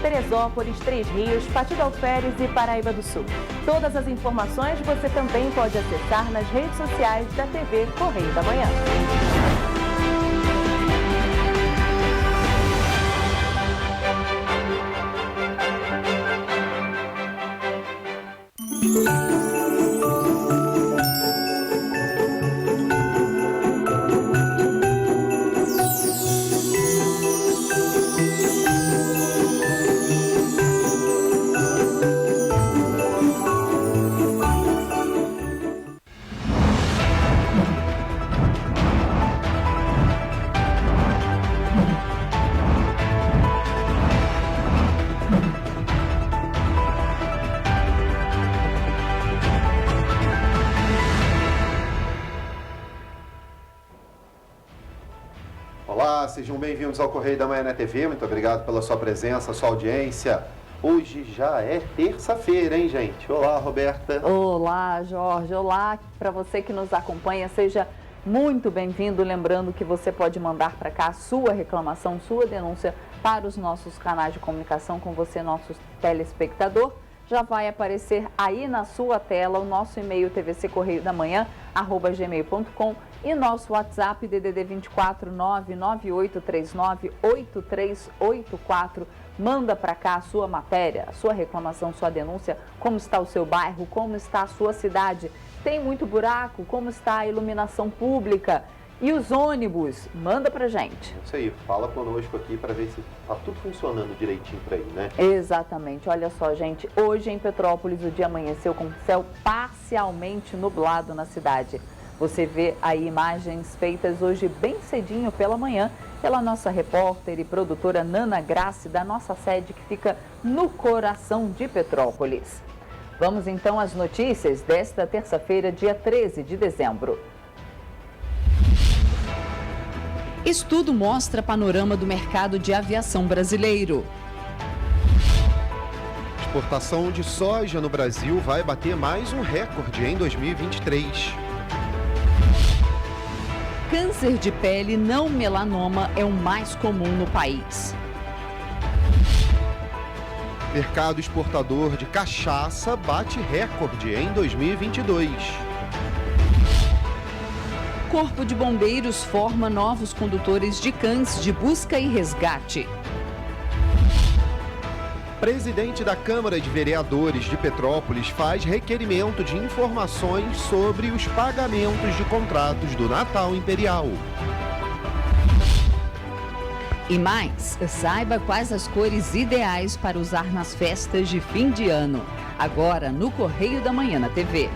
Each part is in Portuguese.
Teresópolis, Três Rios, Partido Alferes e Paraíba do Sul. Todas as informações você também pode acessar nas redes sociais da TV Correio da Manhã. Olá, sejam bem-vindos ao Correio da Manhã na TV. Muito obrigado pela sua presença, sua audiência. Hoje já é terça-feira, hein, gente? Olá, Roberta. Olá, Jorge. Olá para você que nos acompanha. Seja muito bem-vindo. Lembrando que você pode mandar para cá a sua reclamação, sua denúncia para os nossos canais de comunicação com você, nosso telespectador. Já vai aparecer aí na sua tela o nosso e-mail tvccorreiodamanhã@gmail.com e nosso WhatsApp DDD 24 99839 8384. Manda para cá a sua matéria, a sua reclamação, sua denúncia, como está o seu bairro, como está a sua cidade. Tem muito buraco? Como está a iluminação pública? E os ônibus? Manda pra gente. Isso aí, fala conosco aqui para ver se tá tudo funcionando direitinho por aí, né? Exatamente. Olha só, gente, hoje em Petrópolis o dia amanheceu com céu parcialmente nublado na cidade. Você vê aí imagens feitas hoje bem cedinho pela manhã pela nossa repórter e produtora Nana Grace, da nossa sede que fica no coração de Petrópolis. Vamos então às notícias desta terça-feira, dia 13 de dezembro. Estudo mostra panorama do mercado de aviação brasileiro. Exportação de soja no Brasil vai bater mais um recorde em 2023. Câncer de pele não melanoma é o mais comum no país. Mercado exportador de cachaça bate recorde em 2022. Corpo de Bombeiros forma novos condutores de cães de busca e resgate. Presidente da Câmara de Vereadores de Petrópolis faz requerimento de informações sobre os pagamentos de contratos do Natal Imperial. E mais, saiba quais as cores ideais para usar nas festas de fim de ano. Agora no Correio da Manhã na TV.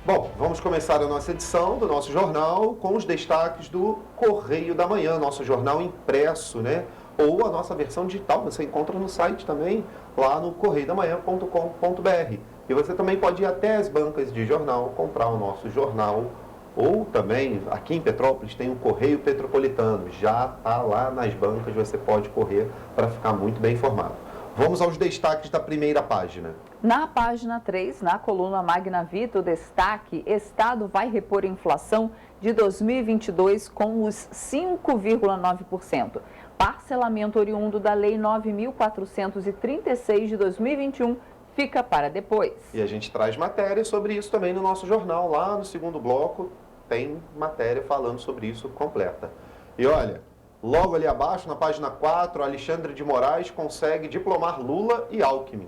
Bom, vamos começar a nossa edição do nosso jornal com os destaques do Correio da Manhã, nosso jornal impresso, né? Ou a nossa versão digital, você encontra no site também, lá no correiodamanhã.com.br. E você também pode ir até as bancas de jornal, comprar o nosso jornal. Ou também, aqui em Petrópolis, tem o Correio Petropolitano. Já está lá nas bancas, você pode correr para ficar muito bem informado. Vamos aos destaques da primeira página. Na página 3, na coluna Magna Vita, o destaque: Estado vai repor inflação de 2022 com os 5,9%. Parcelamento oriundo da Lei 9.436 de 2021 fica para depois. E a gente traz matéria sobre isso também no nosso jornal. Lá no segundo bloco tem matéria falando sobre isso completa. E olha, logo ali abaixo, na página 4, Alexandre de Moraes consegue diplomar Lula e Alckmin.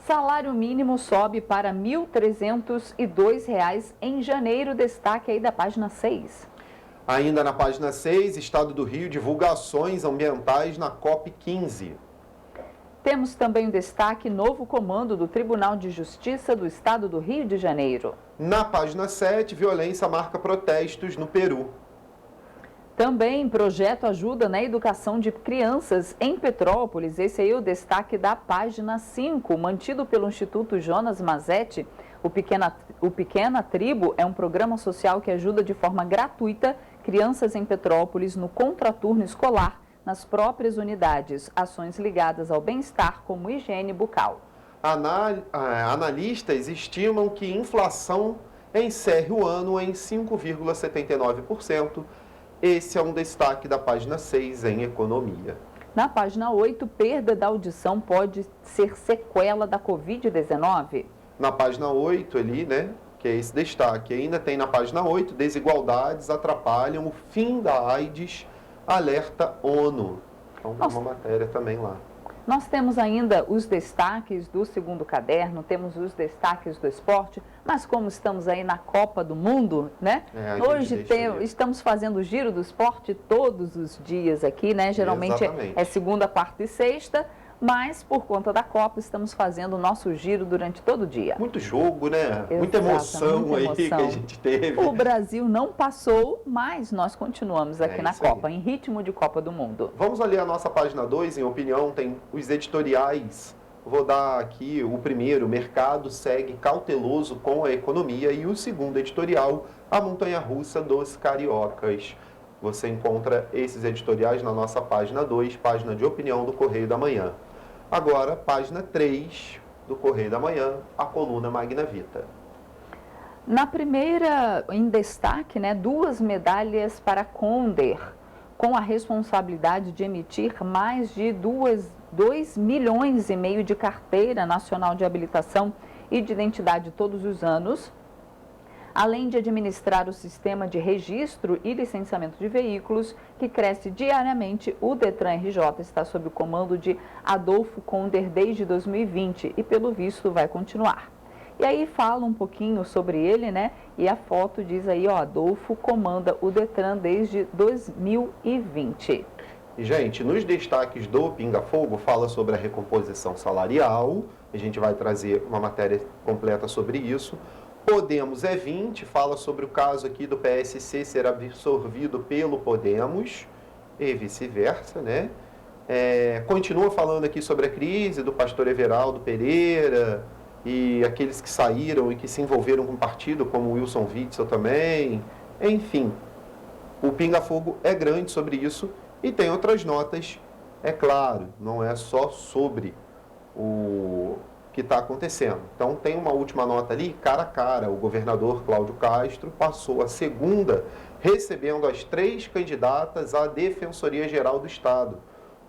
Salário mínimo sobe para R$ 1.302 em janeiro, destaque aí da página 6. Ainda na página 6, Estado do Rio divulga ações ambientais na COP15. Temos também o destaque: novo comando do Tribunal de Justiça do Estado do Rio de Janeiro. Na página 7, violência marca protestos no Peru. Também projeto ajuda na educação de crianças em Petrópolis. Esse aí é o destaque da página 5, mantido pelo Instituto Jonas Mazetti. O Pequena Tribo é um programa social que ajuda de forma gratuita crianças em Petrópolis no contraturno escolar, nas próprias unidades, ações ligadas ao bem-estar como higiene bucal. Analistas estimam que inflação encerre o ano em 5,79%, Esse é um destaque da página 6 em economia. Na página 8, perda da audição pode ser sequela da Covid-19? Na página 8 ali, né, que é esse destaque. Ainda tem na página 8, desigualdades atrapalham o fim da AIDS, alerta ONU. Então, tem uma matéria também lá. Nós temos ainda os destaques do segundo caderno, temos os destaques do esporte, mas como estamos aí na Copa do Mundo, né? Hoje estamos fazendo o giro do esporte todos os dias aqui, né? Geralmente é segunda, quarta e sexta, mas por conta da Copa estamos fazendo o nosso giro durante todo o dia. Muito jogo, né? Exato, muita emoção aí que a gente teve. O Brasil não passou, mas nós continuamos aqui na Copa, em ritmo de Copa do Mundo. Vamos ali a nossa página 2, em opinião, tem os editoriais. Vou dar aqui o primeiro, mercado segue cauteloso com a economia, e o segundo editorial, a montanha-russa dos cariocas. Você encontra esses editoriais na nossa página 2, página de opinião do Correio da Manhã. Agora, página 3 do Correio da Manhã, a coluna Magna Vita. Na primeira, em destaque, né, 2 medalhas para Conder, com a responsabilidade de emitir mais de 2,5 milhões de carteira nacional de habilitação e de identidade todos os anos, além de administrar o sistema de registro e licenciamento de veículos, que cresce diariamente. O Detran RJ está sob o comando de Adolfo Conder desde 2020 e, pelo visto, vai continuar. E aí fala um pouquinho sobre ele, né? E a foto diz aí, ó, Adolfo comanda o Detran desde 2020. E, gente, nos destaques do Pinga Fogo, fala sobre a recomposição salarial. A gente vai trazer uma matéria completa sobre isso. Podemos é 20, fala sobre o caso aqui do PSC ser absorvido pelo Podemos e vice-versa, né? Continua falando aqui sobre a crise do pastor Everaldo Pereira e aqueles que saíram e que se envolveram com o partido, como o Wilson Witzel também. Enfim, o Pinga Fogo é grande sobre isso e tem outras notas, é claro, não é só sobre o que está acontecendo. Então, tem uma última nota ali, cara a cara. O governador Cláudio Castro passou a segunda recebendo as 3 candidatas à Defensoria-Geral do Estado.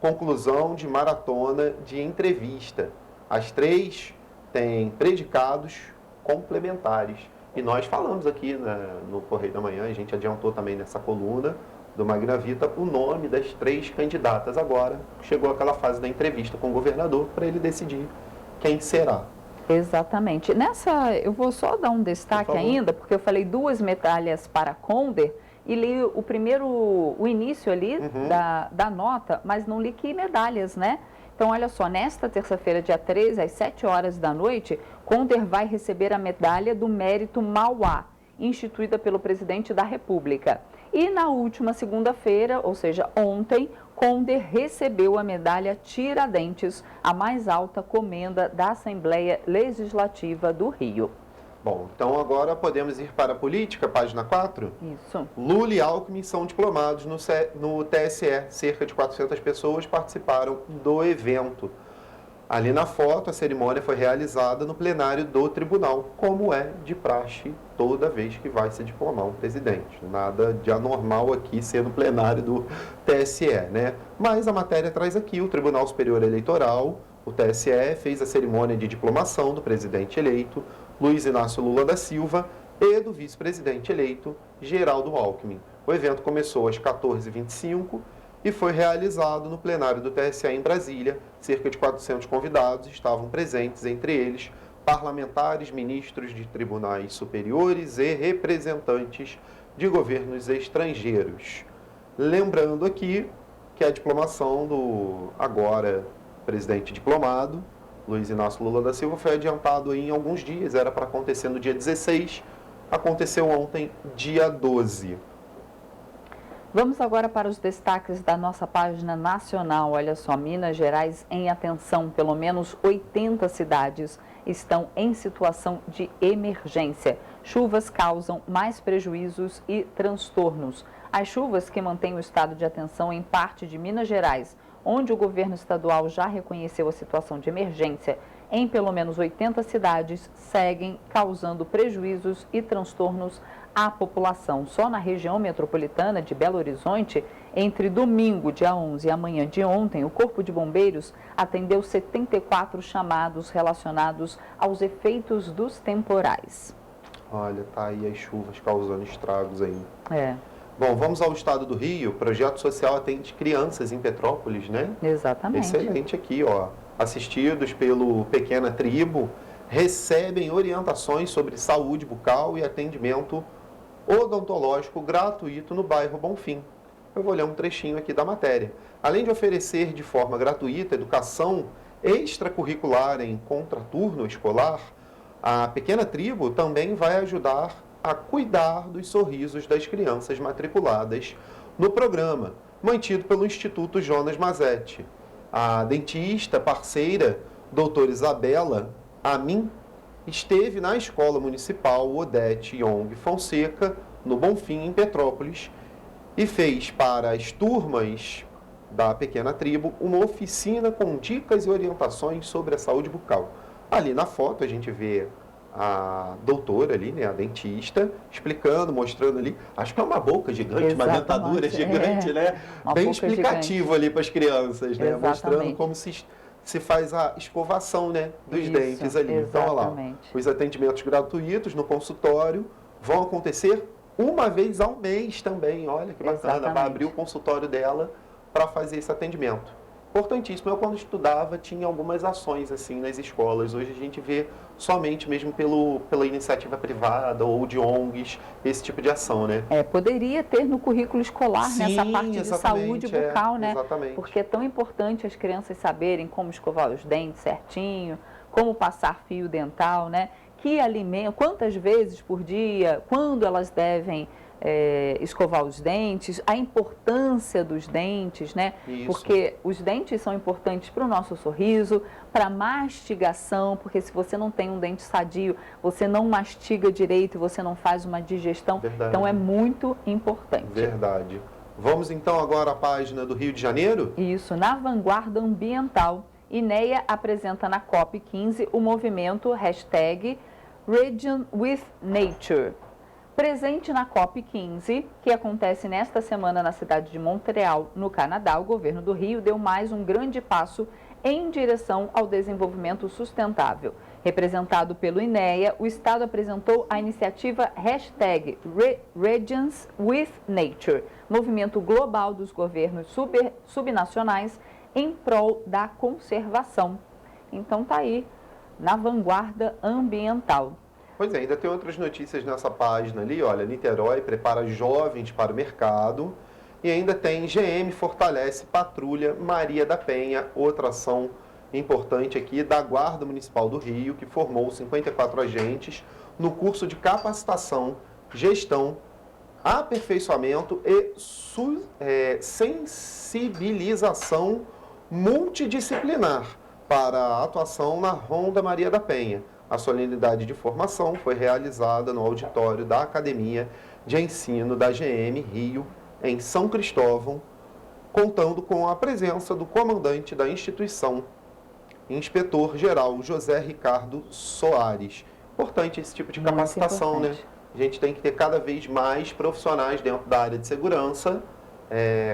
Conclusão de maratona de entrevista. As 3 têm predicados complementares. E nós falamos aqui no Correio da Manhã, a gente adiantou também nessa coluna do Magna Vita o nome das 3 candidatas. Agora chegou aquela fase da entrevista com o governador para ele decidir quem será. Exatamente. Eu vou só dar um destaque ainda, porque eu falei 2 medalhas para Conder e li o início ali da nota, mas não li que medalhas, né? Então, olha só, nesta terça-feira, dia 13, às 7 horas da noite, Conder vai receber a medalha do Mérito Mauá, instituída pelo presidente da República. E na última segunda-feira, ou seja, ontem, Conder recebeu a medalha Tiradentes, a mais alta comenda da Assembleia Legislativa do Rio. Bom, então agora podemos ir para a política, página 4? Isso. Lula e Alckmin são diplomados no TSE. Cerca de 400 pessoas participaram do evento. Ali na foto, a cerimônia foi realizada no plenário do tribunal, como é de praxe toda vez que vai se diplomar um presidente. Nada de anormal aqui ser no plenário do TSE, né? Mas a matéria traz aqui o Tribunal Superior Eleitoral, o TSE, fez a cerimônia de diplomação do presidente eleito, Luiz Inácio Lula da Silva, e do vice-presidente eleito, Geraldo Alckmin. O evento começou às 14h25 e foi realizado no plenário do TSE em Brasília. Cerca de 400 convidados estavam presentes, entre eles parlamentares, ministros de tribunais superiores e representantes de governos estrangeiros. Lembrando aqui que a diplomação do agora presidente diplomado, Luiz Inácio Lula da Silva, foi adiantado em alguns dias, era para acontecer no dia 16, aconteceu ontem, dia 12. Vamos agora para os destaques da nossa página nacional. Olha só, Minas Gerais em atenção, pelo menos 80 cidades estão em situação de emergência. Chuvas causam mais prejuízos e transtornos. As chuvas que mantêm o estado de atenção em parte de Minas Gerais, onde o governo estadual já reconheceu a situação de emergência, em pelo menos 80 cidades, seguem causando prejuízos e transtornos à população. Só na região metropolitana de Belo Horizonte, entre domingo, dia 11, e amanhã de ontem, o Corpo de Bombeiros atendeu 74 chamados relacionados aos efeitos dos temporais. Olha, tá aí as chuvas causando estragos aí. É. Bom, vamos ao estado do Rio. O projeto social atende crianças em Petrópolis, né? Exatamente. Excelente aqui, ó. Assistidos pelo Pequena Tribo, recebem orientações sobre saúde bucal e atendimento odontológico gratuito no bairro Bonfim. Eu vou ler um trechinho aqui da matéria. Além de oferecer de forma gratuita educação extracurricular em contraturno escolar, a Pequena Tribo também vai ajudar a cuidar dos sorrisos das crianças matriculadas no programa, mantido pelo Instituto Jonas Mazetti. A dentista parceira, doutora Isabela Amin, esteve na Escola Municipal Odete Young Fonseca, no Bonfim, em Petrópolis, e fez para as turmas da Pequena Tribo uma oficina com dicas e orientações sobre a saúde bucal. Ali na foto a gente vê a doutora ali, né, a dentista, explicando, mostrando ali, acho que é uma boca gigante, Exatamente, uma dentadura gigante, né? Bem explicativo ali para as crianças, né? Exatamente. Mostrando como se faz a escovação, né, dos dentes ali. Exatamente. Então, olha lá, os atendimentos gratuitos no consultório vão acontecer uma vez ao mês também. Olha que bacana, Exatamente. vai abrir o consultório dela para fazer esse atendimento. Importantíssimo. Eu, quando estudava, tinha algumas ações assim nas escolas. Hoje a gente vê somente mesmo pela iniciativa privada ou de ONGs, esse tipo de ação, né? Poderia ter no currículo escolar, Sim, nessa parte de saúde bucal, né? Exatamente. Porque é tão importante as crianças saberem como escovar os dentes certinho, como passar fio dental, né? Que alimento, quantas vezes por dia, quando elas devem escovar os dentes, a importância dos dentes, né? Isso. Porque os dentes são importantes para o nosso sorriso, para a mastigação, porque se você não tem um dente sadio, você não mastiga direito, você não faz uma digestão. Verdade. Então é muito importante. Verdade. Vamos então agora à página do Rio de Janeiro? Isso, na vanguarda ambiental, INEA apresenta na COP15 o movimento #RegionWithNature. Presente na COP15, que acontece nesta semana na cidade de Montreal, no Canadá, o governo do Rio deu mais um grande passo em direção ao desenvolvimento sustentável. Representado pelo INEA, o Estado apresentou a iniciativa #RegionsWithNature, movimento global dos governos subnacionais em prol da conservação. Então tá aí, na vanguarda ambiental. Pois é, ainda tem outras notícias nessa página ali, olha, Niterói prepara jovens para o mercado e ainda tem GM fortalece Patrulha Maria da Penha, outra ação importante aqui da Guarda Municipal do Rio, que formou 54 agentes no curso de capacitação, gestão, aperfeiçoamento e sensibilização multidisciplinar para a atuação na Ronda Maria da Penha. A solenidade de formação foi realizada no auditório da Academia de Ensino da GM Rio, em São Cristóvão, contando com a presença do comandante da instituição, inspetor-geral José Ricardo Soares. Importante esse tipo de capacitação, né? A gente tem que ter cada vez mais profissionais dentro da área de segurança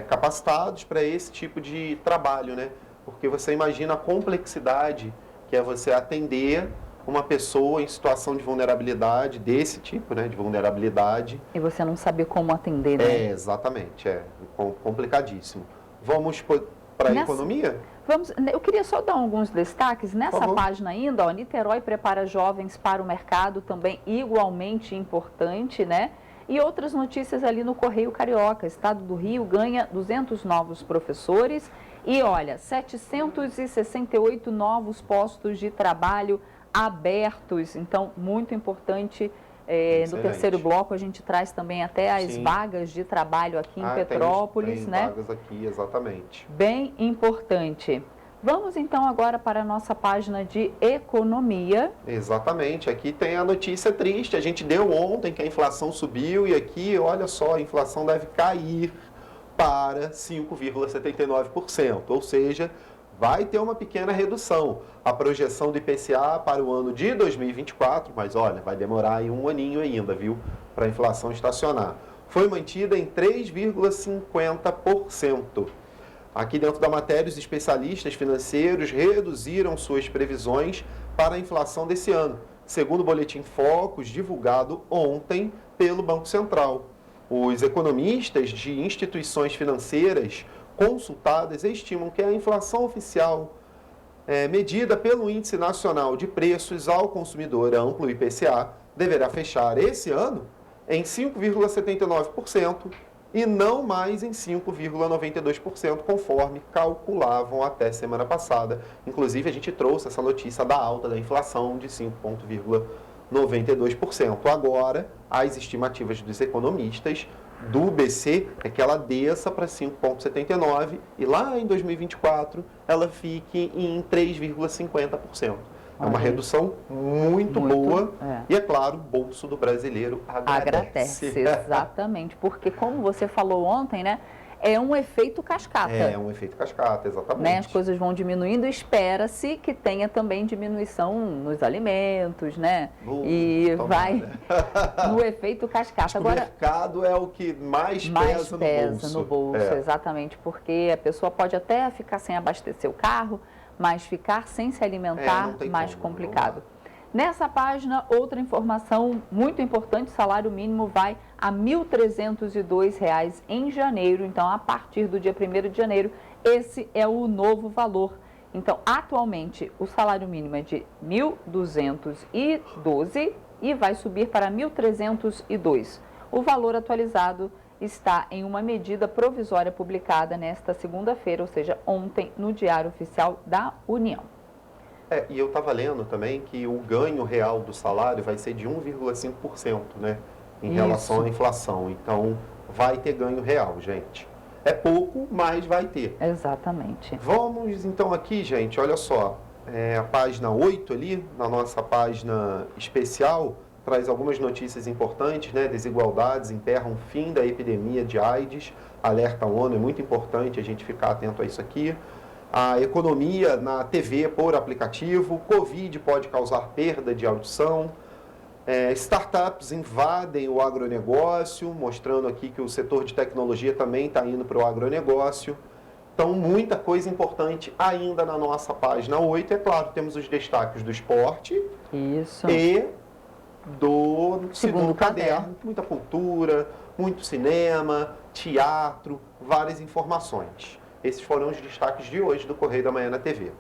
capacitados para esse tipo de trabalho, né? Porque você imagina a complexidade que é você atender uma pessoa em situação de vulnerabilidade, desse tipo, né, de vulnerabilidade. E você não sabe como atender, né? Exatamente, complicadíssimo. Vamos para a economia? Vamos, eu queria só dar alguns destaques. Nessa página ainda, ó, Niterói prepara jovens para o mercado, também igualmente importante, né? E outras notícias ali no Correio Carioca. Estado do Rio ganha 200 novos professores e, olha, 768 novos postos de trabalho abertos. Então, muito importante. No terceiro bloco, a gente traz também até as vagas de trabalho aqui em Petrópolis, tem né? Vagas aqui, exatamente. Bem importante. Vamos então agora para a nossa página de economia. Exatamente, aqui tem a notícia triste. A gente deu ontem que a inflação subiu e aqui, olha só, a inflação deve cair para 5,79%, ou seja, vai ter uma pequena redução. A projeção do IPCA para o ano de 2024, mas olha, vai demorar aí um aninho ainda, viu, para a inflação estacionar. Foi mantida em 3,50%. Aqui dentro da matéria, os especialistas financeiros reduziram suas previsões para a inflação desse ano, segundo o boletim Focus divulgado ontem pelo Banco Central. Os economistas de instituições financeiras consultadas estimam que a inflação oficial, medida pelo Índice Nacional de Preços ao Consumidor Amplo, IPCA, deverá fechar esse ano em 5,79% e não mais em 5,92%, conforme calculavam até semana passada. Inclusive, a gente trouxe essa notícia da alta da inflação de 5,92%. Agora, as estimativas dos economistas do BC é que ela desça para 5,79% e lá em 2024 ela fique em 3,50%. É uma redução muito boa e, é claro, o bolso do brasileiro agradece. Exatamente, porque como você falou ontem, né, é um efeito cascata. É um efeito cascata, exatamente. Né, as coisas vão diminuindo, espera-se que tenha também diminuição nos alimentos, né? E vai no efeito cascata. Agora, o mercado é o que mais pesa no bolso. Exatamente, porque a pessoa pode até ficar sem abastecer o carro, mas ficar sem se alimentar, mais complicado. Nessa página, outra informação muito importante, o salário mínimo vai a R$ 1.302 em janeiro. Então, a partir do dia 1º de janeiro, esse é o novo valor. Então, atualmente, o salário mínimo é de R$ 1.212 e vai subir para R$ 1.302. O valor atualizado está em uma medida provisória publicada nesta segunda-feira, ou seja, ontem, no Diário Oficial da União. E eu estava lendo também que o ganho real do salário vai ser de 1,5%, né, em relação à inflação. Então, vai ter ganho real, gente. É pouco, mas vai ter. Exatamente. Vamos, então, aqui, gente, olha só, a página 8 ali, na nossa página especial, traz algumas notícias importantes, né? Desigualdades emperram o fim da epidemia de AIDS, alerta a ONU, é muito importante a gente ficar atento a isso aqui. A economia na TV por aplicativo, Covid pode causar perda de audição, startups invadem o agronegócio, mostrando aqui que o setor de tecnologia também está indo para o agronegócio. Então, muita coisa importante ainda na nossa página 8. É claro, temos os destaques do esporte. Isso. E do segundo caderno, muita cultura, muito cinema, teatro, várias informações. Esses foram os destaques de hoje do Correio da Manhã na TV.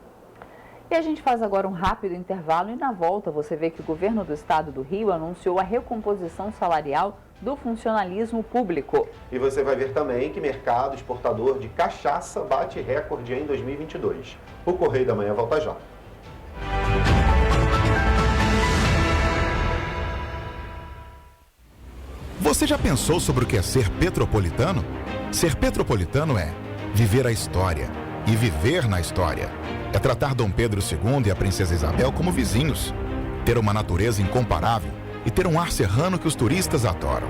E a gente faz agora um rápido intervalo e na volta você vê que o governo do estado do Rio anunciou a recomposição salarial do funcionalismo público. E você vai ver também que mercado exportador de cachaça bate recorde em 2022. O Correio da Manhã volta já. Você já pensou sobre o que é ser petropolitano? Ser petropolitano é viver a história e viver na história. É tratar Dom Pedro II e a Princesa Isabel como vizinhos. Ter uma natureza incomparável e ter um ar serrano que os turistas adoram.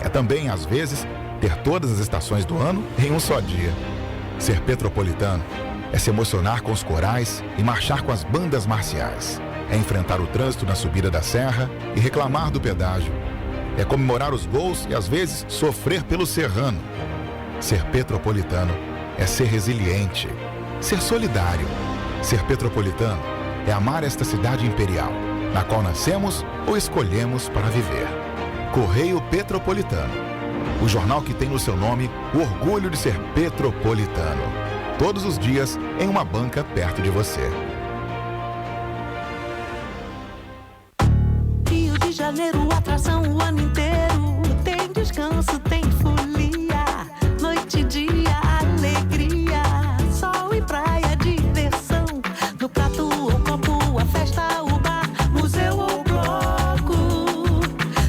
É também, às vezes, ter todas as estações do ano em um só dia. Ser petropolitano é se emocionar com os corais e marchar com as bandas marciais. É enfrentar o trânsito na subida da serra e reclamar do pedágio. É comemorar os gols e, às vezes, sofrer pelo serrano. Ser petropolitano é ser resiliente, ser solidário. Ser petropolitano é amar esta cidade imperial, na qual nascemos ou escolhemos para viver. Correio Petropolitano, o jornal que tem no seu nome o orgulho de ser petropolitano. Todos os dias em uma banca perto de você. Rio de Janeiro, atração o ano inteiro. Tem descanso, tem folia, noite e dia, alegria, sol e praia, diversão. No prato ou copo, a festa, o bar, museu ou bloco.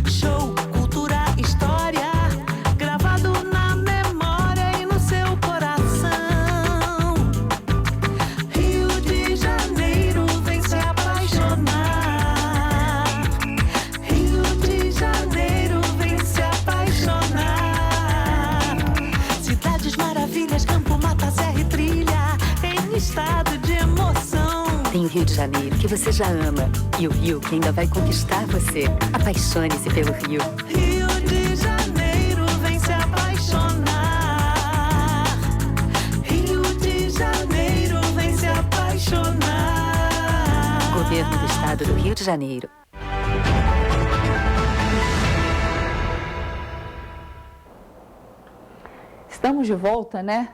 Show, cultura, história, gravado na memória e no seu coração. Rio de Janeiro, vem se apaixonar. Rio de Janeiro, vem se apaixonar. Rio de Janeiro que você já ama e o Rio que ainda vai conquistar você. Apaixone-se pelo Rio. Rio de Janeiro, vem se apaixonar. Rio de Janeiro, vem se apaixonar. Governo do Estado do Rio de Janeiro. Estamos de volta, né?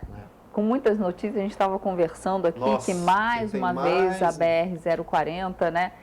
Com muitas notícias, a gente estava conversando aqui que mais uma vez a BR-040, né,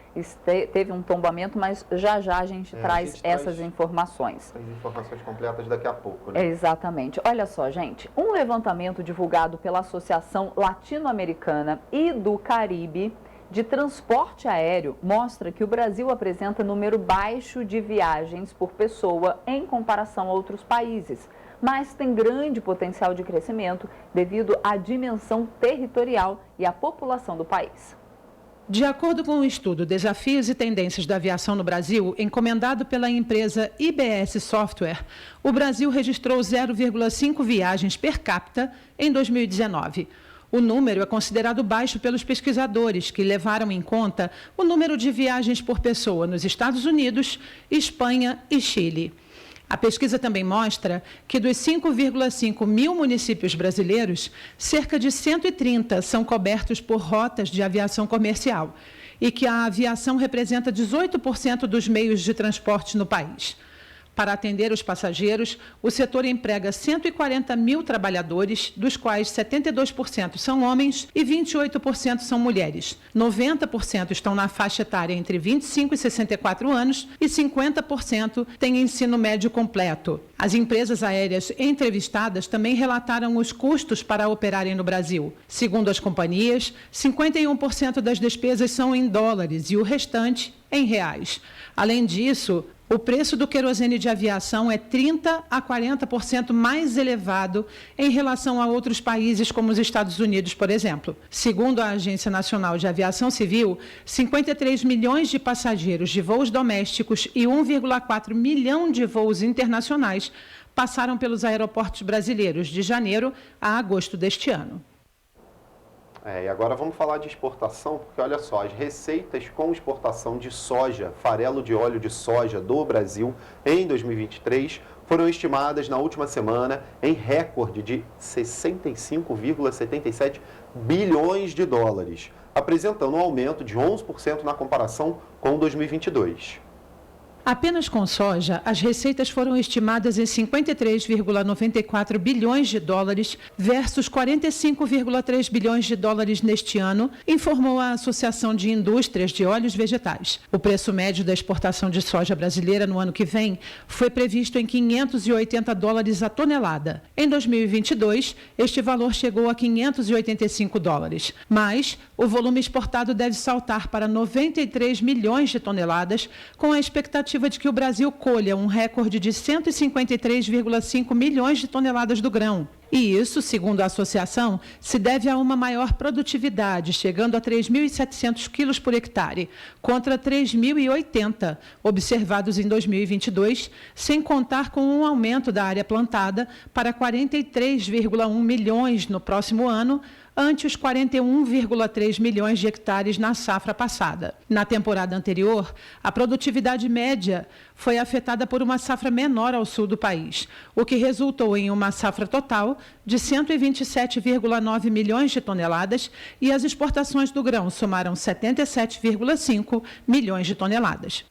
teve um tombamento, mas já a gente traz essas informações. As informações completas daqui a pouco, né? Exatamente. Olha só, gente, um levantamento divulgado pela Associação Latino-Americana e do Caribe de Transporte Aéreo mostra que o Brasil apresenta número baixo de viagens por pessoa em comparação a outros países, mas tem grande potencial de crescimento devido à dimensão territorial e à população do país. De acordo com o estudo Desafios e Tendências da Aviação no Brasil, encomendado pela empresa IBS Software, o Brasil registrou 0,5 viagens per capita em 2019. O número é considerado baixo pelos pesquisadores, que levaram em conta o número de viagens por pessoa nos Estados Unidos, Espanha e Chile. A pesquisa também mostra que dos 5,5 mil municípios brasileiros, cerca de 130 são cobertos por rotas de aviação comercial e que a aviação representa 18% dos meios de transporte no país. Para atender os passageiros, o setor emprega 140 mil trabalhadores, dos quais 72% são homens e 28% são mulheres. 90% estão na faixa etária entre 25 e 64 anos e 50% têm ensino médio completo. As empresas aéreas entrevistadas também relataram os custos para operarem no Brasil. Segundo as companhias, 51% das despesas são em dólares e o restante em reais. Além disso, o preço do querosene de aviação é 30% a 40% mais elevado em relação a outros países como os Estados Unidos, por exemplo. Segundo a Agência Nacional de Aviação Civil, 53 milhões de passageiros de voos domésticos e 1,4 milhão de voos internacionais passaram pelos aeroportos brasileiros de janeiro a agosto deste ano. E agora vamos falar de exportação, porque olha só, as receitas com exportação de soja, farelo de óleo de soja do Brasil em 2023 foram estimadas na última semana em recorde de 65,77 bilhões de dólares, apresentando um aumento de 11% na comparação com 2022. Apenas com soja, as receitas foram estimadas em 53,94 bilhões de dólares versus 45,3 bilhões de dólares neste ano, informou a Associação de Indústrias de Óleos Vegetais. O preço médio da exportação de soja brasileira no ano que vem foi previsto em 580 dólares a tonelada. Em 2022, este valor chegou a 585 dólares, mas o volume exportado deve saltar para 93 milhões de toneladas, com a expectativa de que o Brasil colha um recorde de 153,5 milhões de toneladas do grão. E isso, segundo a associação, se deve a uma maior produtividade, chegando a 3.700 quilos por hectare, contra 3.080 observados em 2022, sem contar com um aumento da área plantada para 43,1 milhões no próximo ano, ante os 41,3 milhões de hectares na safra passada. Na temporada anterior, a produtividade média foi afetada por uma safra menor ao sul do país, o que resultou em uma safra total de 127,9 milhões de toneladas e as exportações do grão somaram 77,5 milhões de toneladas.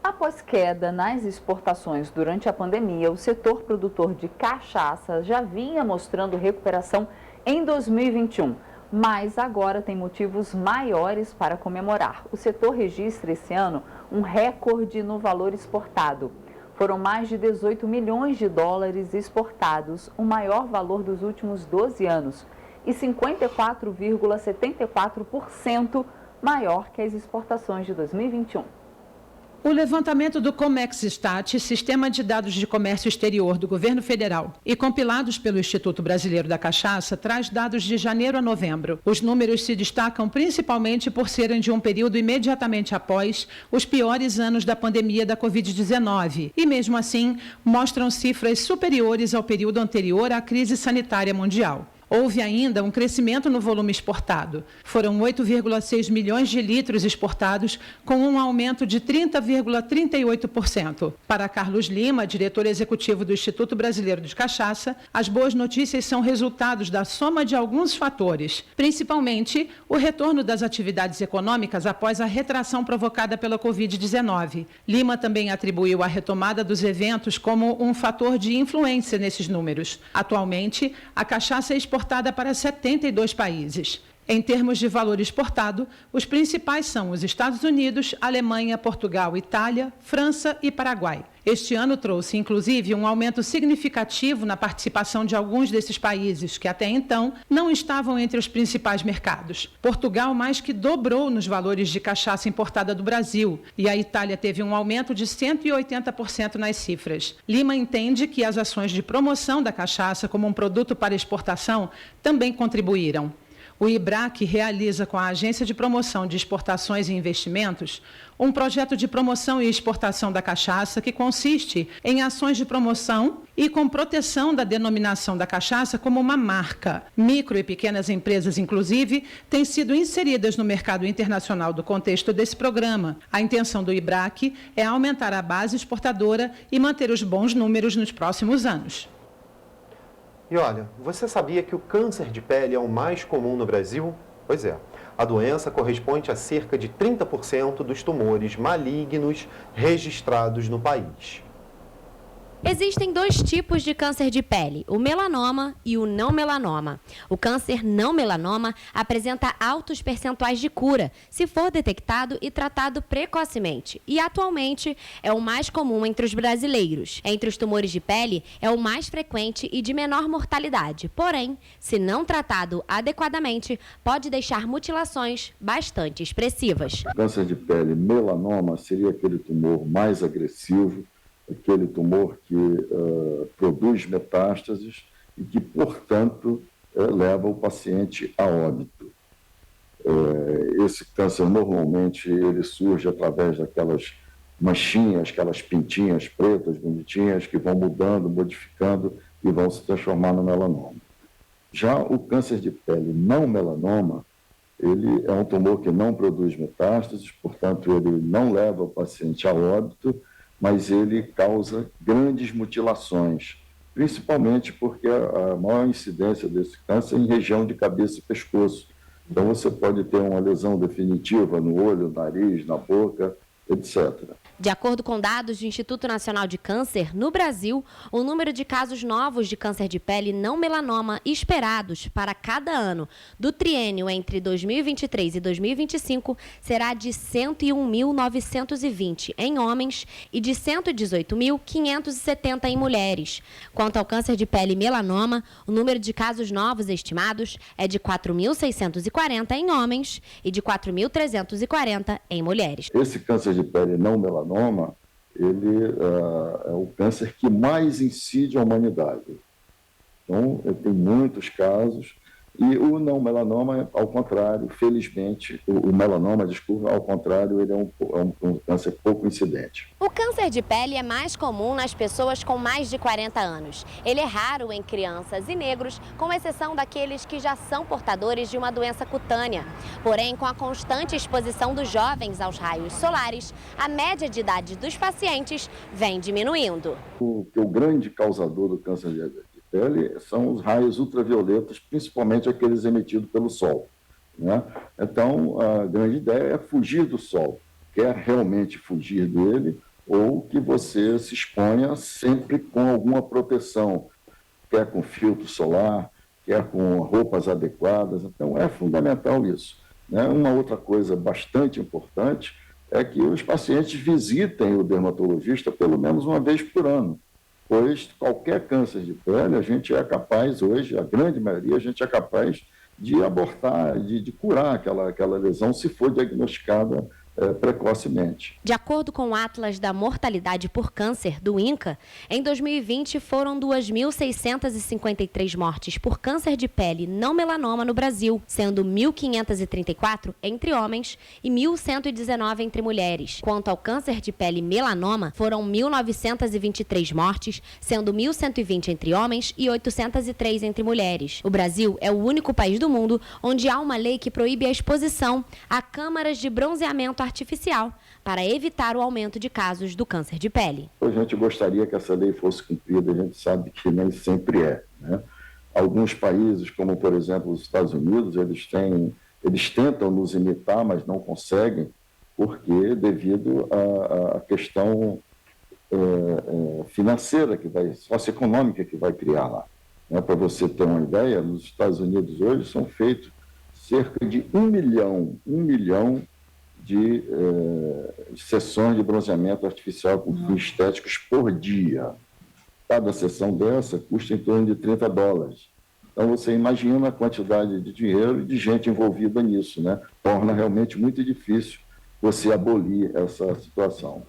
Após queda nas exportações durante a pandemia, o setor produtor de cachaça já vinha mostrando recuperação em 2021, mas agora tem motivos maiores para comemorar. O setor registra esse ano um recorde no valor exportado. Foram mais de 18 milhões de dólares exportados, o maior valor dos últimos 12 anos, e 54,74% maior que as exportações de 2021. O levantamento do Comexstat, Sistema de Dados de Comércio Exterior do Governo Federal, e compilados pelo Instituto Brasileiro da Cachaça, traz dados de janeiro a novembro. Os números se destacam principalmente por serem de um período imediatamente após os piores anos da pandemia da Covid-19 e, mesmo assim, mostram cifras superiores ao período anterior à crise sanitária mundial. Houve ainda um crescimento no volume exportado. Foram 8,6 milhões de litros exportados, com um aumento de 30,38%. Para Carlos Lima, diretor executivo do Instituto Brasileiro de Cachaça, as boas notícias são resultados da soma de alguns fatores, principalmente o retorno das atividades econômicas após a retração provocada pela Covid-19. Lima também atribuiu a retomada dos eventos como um fator de influência nesses números. Atualmente, a cachaça é exportada para 72 países. Em termos de valor exportado, os principais são os Estados Unidos, Alemanha, Portugal, Itália, França e Paraguai. Este ano trouxe, inclusive, um aumento significativo na participação de alguns desses países, que até então não estavam entre os principais mercados. Portugal mais que dobrou nos valores de cachaça importada do Brasil, e a Itália teve um aumento de 180% nas cifras. Lima entende que as ações de promoção da cachaça como um produto para exportação também contribuíram. O IBRAC realiza com a Agência de Promoção de Exportações e Investimentos um projeto de promoção e exportação da cachaça que consiste em ações de promoção e com proteção da denominação da cachaça como uma marca. Micro e pequenas empresas, inclusive, têm sido inseridas no mercado internacional do contexto desse programa. A intenção do IBRAC é aumentar a base exportadora e manter os bons números nos próximos anos. E olha, você sabia que o câncer de pele é o mais comum no Brasil? Pois é, a doença corresponde a cerca de 30% dos tumores malignos registrados no país. Existem dois tipos de câncer de pele, o melanoma e o não melanoma. O câncer não melanoma apresenta altos percentuais de cura, se for detectado e tratado precocemente. E atualmente é o mais comum entre os brasileiros. Entre os tumores de pele é o mais frequente e de menor mortalidade. Porém, se não tratado adequadamente, pode deixar mutilações bastante expressivas. O câncer de pele melanoma seria aquele tumor mais agressivo, aquele tumor que produz metástases e que, portanto, leva o paciente a óbito. Esse câncer, normalmente, ele surge através daquelas manchinhas, aquelas pintinhas pretas, bonitinhas, que vão mudando, modificando e vão se transformar no melanoma. Já o câncer de pele não melanoma, ele é um tumor que não produz metástases, portanto, ele não leva o paciente a óbito, mas ele causa grandes mutilações, principalmente porque a maior incidência desse câncer é em região de cabeça e pescoço. Então, você pode ter uma lesão definitiva no olho, nariz, na boca, etc. De acordo com dados do Instituto Nacional de Câncer, no Brasil, o número de casos novos de câncer de pele não melanoma esperados para cada ano do triênio entre 2023 e 2025 será de 101.920 em homens e de 118.570 em mulheres. Quanto ao câncer de pele melanoma, o número de casos novos estimados é de 4.640 em homens e de 4.340 em mulheres. Esse câncer de pele não melanoma, ele é o câncer que mais incide a humanidade. Então, tem muitos casos. E o não melanoma, ao contrário, felizmente, o melanoma, ao contrário, ele é um câncer pouco incidente. O câncer de pele é mais comum nas pessoas com mais de 40 anos. Ele é raro em crianças e negros, com exceção daqueles que já são portadores de uma doença cutânea. Porém, com a constante exposição dos jovens aos raios solares, a média de idade dos pacientes vem diminuindo. O grande causador do câncer de pele são os raios ultravioletas, principalmente aqueles emitidos pelo sol, né? Então, a grande ideia é fugir do sol. Quer realmente fugir dele ou que você se exponha sempre com alguma proteção, quer com filtro solar, quer com roupas adequadas. Então, é fundamental isso, né? Uma outra coisa bastante importante é que os pacientes visitem o dermatologista pelo menos uma vez por ano. Pois qualquer câncer de pele, a gente é capaz hoje, a grande maioria, a gente é capaz de abortar, de curar aquela lesão, se for diagnosticada precocemente. De acordo com o Atlas da Mortalidade por Câncer, do INCA, em 2020 foram 2.653 mortes por câncer de pele não melanoma no Brasil, sendo 1.534 entre homens e 1.119 entre mulheres. Quanto ao câncer de pele melanoma, foram 1.923 mortes, sendo 1.120 entre homens e 803 entre mulheres. O Brasil é o único país do mundo onde há uma lei que proíbe a exposição a câmaras de bronzeamento artificial para evitar o aumento de casos do câncer de pele. A gente gostaria que essa lei fosse cumprida, a gente sabe que nem sempre é, né? Alguns países, como por exemplo os Estados Unidos, eles tentam nos imitar, mas não conseguem, porque devido à questão financeira, socioeconômica que vai criar lá. Para você ter uma ideia, nos Estados Unidos hoje são feitos cerca de 1 milhão de sessões de bronzeamento artificial com fins estéticos por dia. Cada sessão dessa custa em torno de $30. Então, você imagina a quantidade de dinheiro e de gente envolvida nisso, né? Torna realmente muito difícil você abolir essa situação.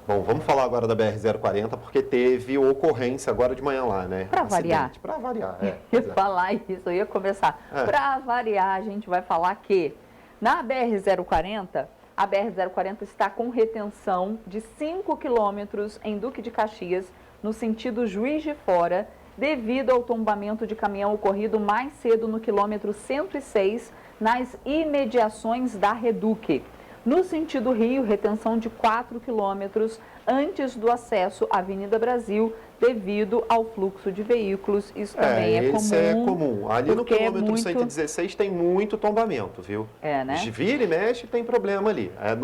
Bom, vamos falar agora da BR-040, porque teve ocorrência agora de manhã lá, né? Para variar. Para variar, Eu ia falar isso, eu ia começar. Para variar, a gente vai falar que na BR-040, a BR-040 está com retenção de 5 quilômetros em Duque de Caxias, no sentido Juiz de Fora, devido ao tombamento de caminhão ocorrido mais cedo no quilômetro 106, nas imediações da Reduc. No sentido Rio, retenção de 4 quilômetros antes do acesso à Avenida Brasil, devido ao fluxo de veículos. Isso também é comum. Isso é comum. Ali no quilômetro 116 tem muito tombamento, viu? Né? Vira e mexe, tem problema ali. A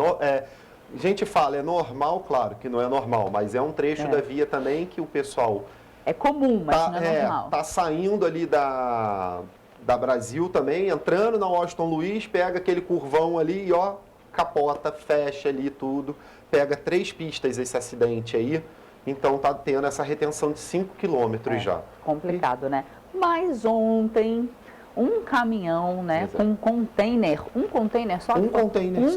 gente fala, é normal, claro que não é normal, mas é um trecho da via também que o pessoal... É comum, mas não é normal. Tá saindo ali da Brasil também, entrando na Washington Luiz, pega aquele curvão ali e capota, fecha ali tudo, pega 3 pistas esse acidente aí, então tá tendo essa retenção de 5 quilômetros já. Complicado, né? Mas ontem, um caminhão, né, com um container só? Um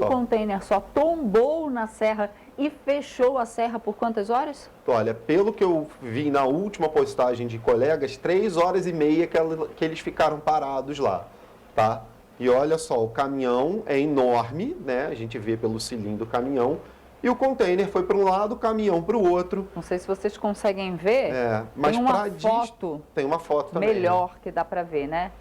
container só tombou na serra e fechou a serra por quantas horas? Olha, pelo que eu vi na última postagem de colegas, 3 horas e meia que eles ficaram parados lá, tá? E olha só, o caminhão é enorme, né? A gente vê pelo cilindro do caminhão. E o container foi para um lado, o caminhão para o outro. Não sei se vocês conseguem ver. Mas tem uma foto. Tem uma foto também. Melhor que dá para ver, né?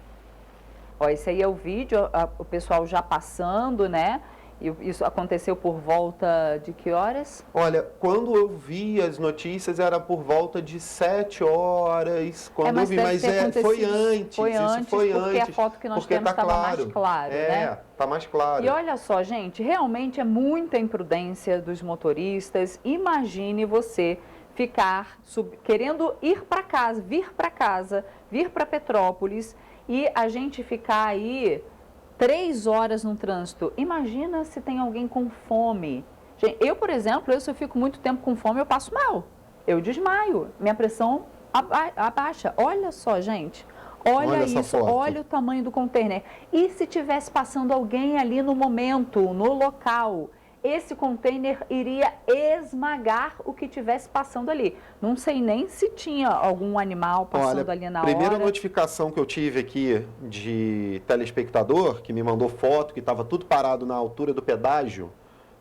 Ó, esse aí é o vídeo, o pessoal já passando, né? E isso aconteceu por volta de que horas? Olha, quando eu vi as notícias era por volta de 7 horas, quando eu vi, mas foi antes. Foi antes, porque a foto que nós temos estava mais claro, né? Tá mais claro. E olha só, gente, realmente é muita imprudência dos motoristas. Imagine você ficar querendo vir para Petrópolis e a gente ficar aí 3 horas no trânsito. Imagina se tem alguém com fome. Gente, eu, por exemplo, se eu fico muito tempo com fome, eu passo mal. Eu desmaio. Minha pressão abaixa. Olha só, gente. Olha isso. Olha o tamanho do container. E se tivesse passando alguém ali no momento, no local, esse container iria esmagar o que tivesse passando ali. Não sei nem se tinha algum animal passando ali na hora. Primeira notificação que eu tive aqui de telespectador, que me mandou foto, que estava tudo parado na altura do pedágio.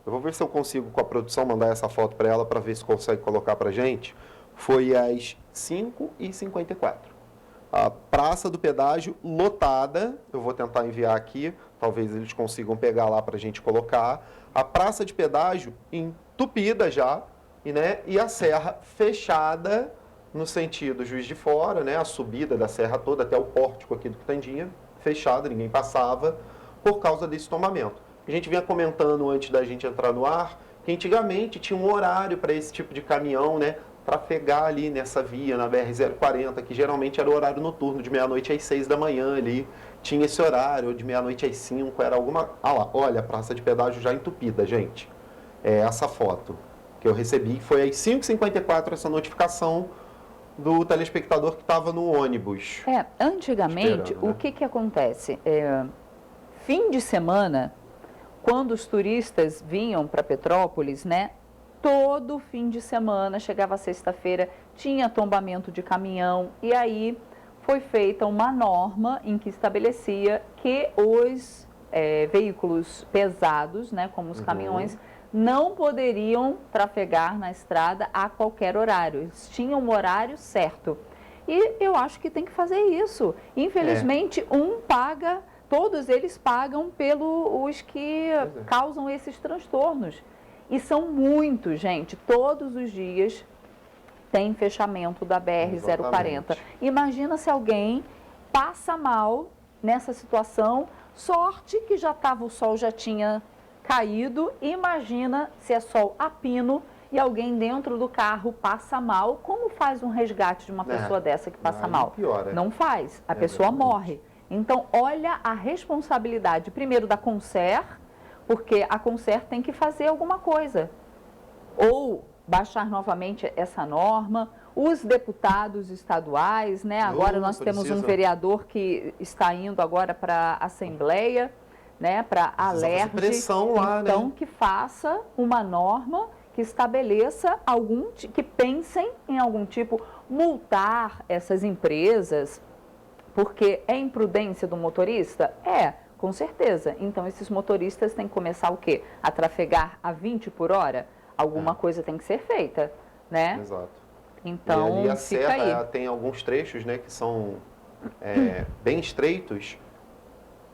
Eu vou ver se eu consigo, com a produção, mandar essa foto para ela, para ver se consegue colocar para a gente. Foi às 5h54. A praça do pedágio lotada. Eu vou tentar enviar aqui, talvez eles consigam pegar lá para a gente colocar. A praça de pedágio entupida já, né? E a serra fechada no sentido Juiz de Fora, né? A subida da serra toda até o pórtico aqui do Quitandinha, fechada, ninguém passava, por causa desse tombamento. A gente vinha comentando antes da gente entrar no ar, que antigamente tinha um horário para esse tipo de caminhão, né? Trafegar ali nessa via, na BR-040, que geralmente era o horário noturno, de meia-noite às 6 da manhã ali. Tinha esse horário, de meia-noite às 5, era alguma... lá, olha, a praça de pedágio já entupida, gente. É essa foto que eu recebi, foi às 5h54 essa notificação do telespectador que estava no ônibus. Antigamente, o que acontece? Fim de semana, quando os turistas vinham para Petrópolis, né? Todo fim de semana, chegava sexta-feira, tinha tombamento de caminhão e aí foi feita uma norma em que estabelecia que os veículos pesados, né, como os caminhões, não poderiam trafegar na estrada a qualquer horário. Eles tinham um horário certo. E eu acho que tem que fazer isso. Infelizmente, todos eles pagam pelos que causam esses transtornos. E são muitos, gente. Todos os dias tem fechamento da BR-040. Imagina se alguém passa mal nessa situação. Sorte que o sol já tinha caído. Imagina se é sol a pino e alguém dentro do carro passa mal. Como faz um resgate de uma pessoa dessa que passa mal? Piora. Não faz. A pessoa morre. Então, olha a responsabilidade, primeiro, da Concer, porque a Concer tem que fazer alguma coisa. Ou baixar novamente essa norma, os deputados estaduais, né? Agora nós temos um vereador que está indo agora para a Assembleia, né? Para a LERJ. Pressão lá, então, né? que faça uma norma que estabeleça que pensem em algum tipo, multar essas empresas, porque é imprudência do motorista? Com certeza. Então, esses motoristas têm que começar o quê? A trafegar a 20 por hora? Alguma coisa tem que ser feita, né? Exato. Então, e a fica serra aí. tem alguns trechos, né, que são bem estreitos.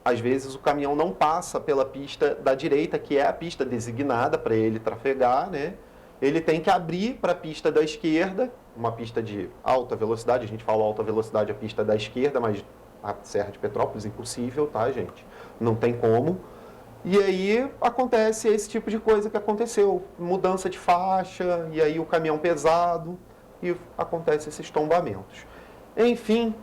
Às vezes o caminhão não passa pela pista da direita, que é a pista designada para ele trafegar, né? Ele tem que abrir para a pista da esquerda, uma pista de alta velocidade. A gente fala alta velocidade, a pista da esquerda, mas a Serra de Petrópolis, impossível, tá, gente? Não tem como. E aí acontece esse tipo de coisa que aconteceu. Mudança de faixa, e aí o caminhão pesado, e acontece esses tombamentos. Enfim,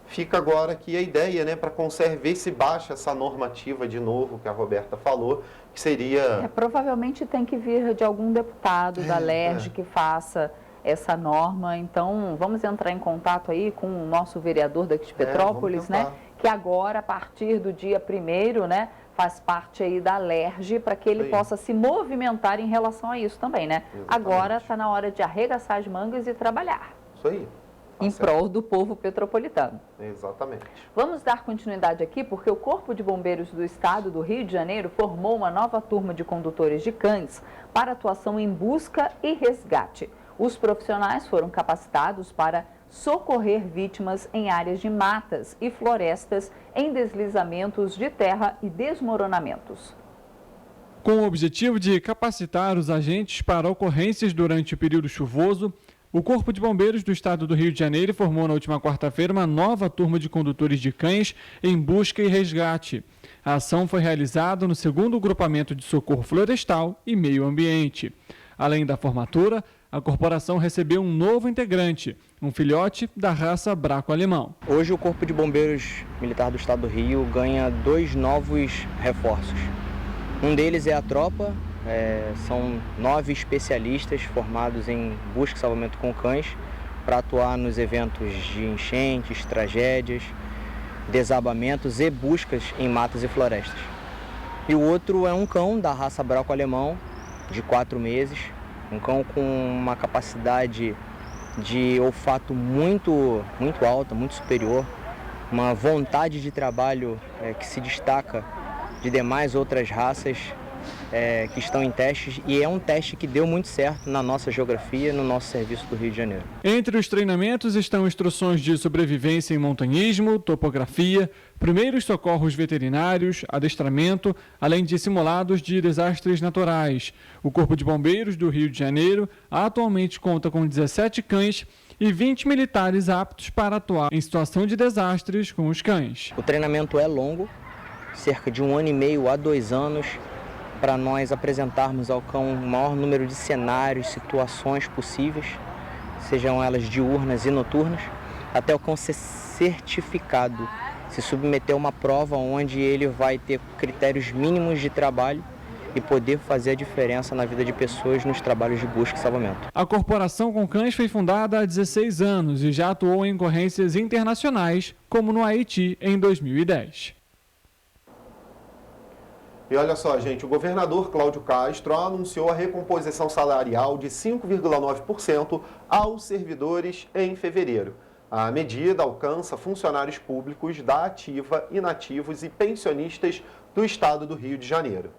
fica agora aqui a ideia, né, para a Concer ver se baixa essa normativa de novo, que a Roberta falou, que seria... Provavelmente tem que vir de algum deputado da LERJ que faça essa norma. Então, vamos entrar em contato aí com o nosso vereador daqui de Petrópolis, né? Que agora, a partir do dia 1º, né, faz parte aí da LERJ, para que ele possa se movimentar em relação a isso também, né? Exatamente. Agora está na hora de arregaçar as mangas e trabalhar. Isso aí. Em prol do povo petropolitano. Exatamente. Vamos dar continuidade aqui, porque o Corpo de Bombeiros do Estado do Rio de Janeiro formou uma nova turma de condutores de cães para atuação em busca e resgate. Os profissionais foram capacitados para socorrer vítimas em áreas de matas e florestas, em deslizamentos de terra e desmoronamentos. Com o objetivo de capacitar os agentes para ocorrências durante o período chuvoso, o Corpo de Bombeiros do Estado do Rio de Janeiro formou na última quarta-feira uma nova turma de condutores de cães em busca e resgate. A ação foi realizada no 2º Grupamento de Socorro Florestal e Meio Ambiente. Além da formatura, a corporação recebeu um novo integrante, um filhote da raça Braco-Alemão. Hoje o Corpo de Bombeiros Militar do Estado do Rio ganha 2 novos reforços. Um deles é a tropa. São 9 especialistas formados em busca e salvamento com cães para atuar nos eventos de enchentes, tragédias, desabamentos e buscas em matas e florestas. E o outro é um cão da raça Braco-Alemão, de 4 meses, um cão com uma capacidade de olfato muito alta, muito superior, uma vontade de trabalho que se destaca de demais outras raças que estão em testes, e é um teste que deu muito certo na nossa geografia, no nosso serviço do Rio de Janeiro. Entre os treinamentos estão instruções de sobrevivência em montanhismo, topografia, primeiros socorros veterinários, adestramento, além de simulados de desastres naturais. O Corpo de Bombeiros do Rio de Janeiro atualmente conta com 17 cães e 20 militares aptos para atuar em situação de desastres com os cães. O treinamento é longo, cerca de 1 ano e meio a 2 anos, para nós apresentarmos ao cão o maior número de cenários, situações possíveis, sejam elas diurnas e noturnas, até o cão ser certificado, se submeter a uma prova onde ele vai ter critérios mínimos de trabalho e poder fazer a diferença na vida de pessoas nos trabalhos de busca e salvamento. A corporação com cães foi fundada há 16 anos e já atuou em ocorrências internacionais, como no Haiti em 2010. E olha só, gente, o governador Cláudio Castro anunciou a recomposição salarial de 5,9% aos servidores em fevereiro. A medida alcança funcionários públicos da ativa, inativos e pensionistas do estado do Rio de Janeiro.